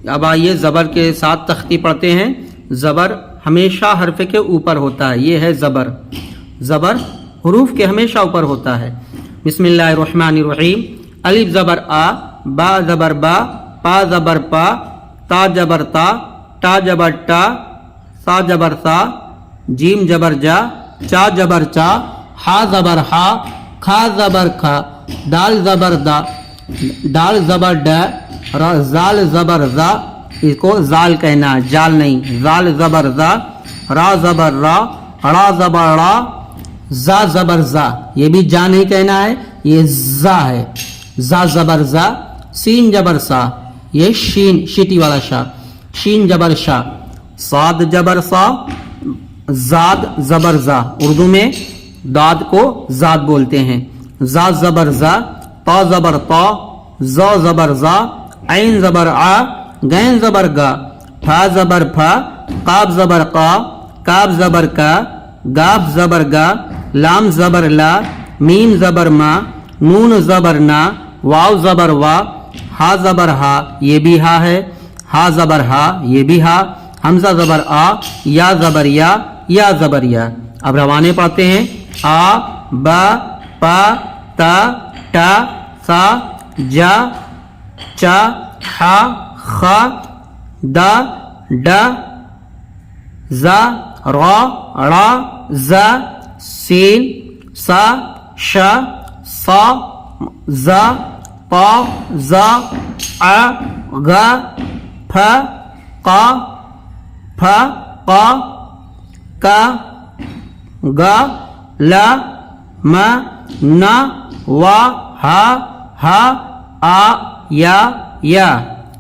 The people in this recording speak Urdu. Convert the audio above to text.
اب آئیے زبر کے ساتھ تختی پڑھتے ہیں. زبر ہمیشہ حرف کے اوپر ہوتا ہے. یہ ہے زبر. زبر حروف کے ہمیشہ اوپر ہوتا ہے. بسم اللہ الرحمن الرحیم. الف زبر آ، با زبر با، پا زبر پا، تا زبر تا، ٹا زبر ٹا، سا زبر سا، جیم زبر جا، چا زبر چا، ہا زبر ہا، کھا زبر کھا، دال زبر دا، ڈال زبر ڈا، زال زبر زا. اس کو زال کہنا ہے، جال نہیں. زال زبر زا، را زبر را، را زبر را، زا زبر زا. یہ بھی جا نہیں کہنا ہے، یہ زا ہے. زا زبر زا. سین زبر سا، یہ شین شیٹی والا شا، شین زبر شا. صاد زبر سا، زاد زبر زا. اردو میں داد کو زاد بولتے ہیں. زا زبر زا، تا زبر تا، زا زبر زا، عین زبر آ، غین زبر گا، پھا زبر پھا، قاف زبر قا، کاف زبر کا، گاف زبر گا، لام زبر لا، میم زبر ما، نون زبر نا، واو زبر وا، ہا زبر ہا، یہ بھی ہا ہے. ہا زبر ہا، یہ بھی ہا. حمزہ زبر آ، یا زبر یا زبر یا. اب روانے پڑھتے ہیں. آ، با، پا، تا، ٹا، سا، جا، چا، ہا، خا، دا، ڈا، زا، را، را، زا، سین، سا، شا، صا، زا، طا، زا، ع، غا، پھا، قا، پھا، قا، کا، گا، لا، ما، نا، وا، ہا، ہا، آ، یا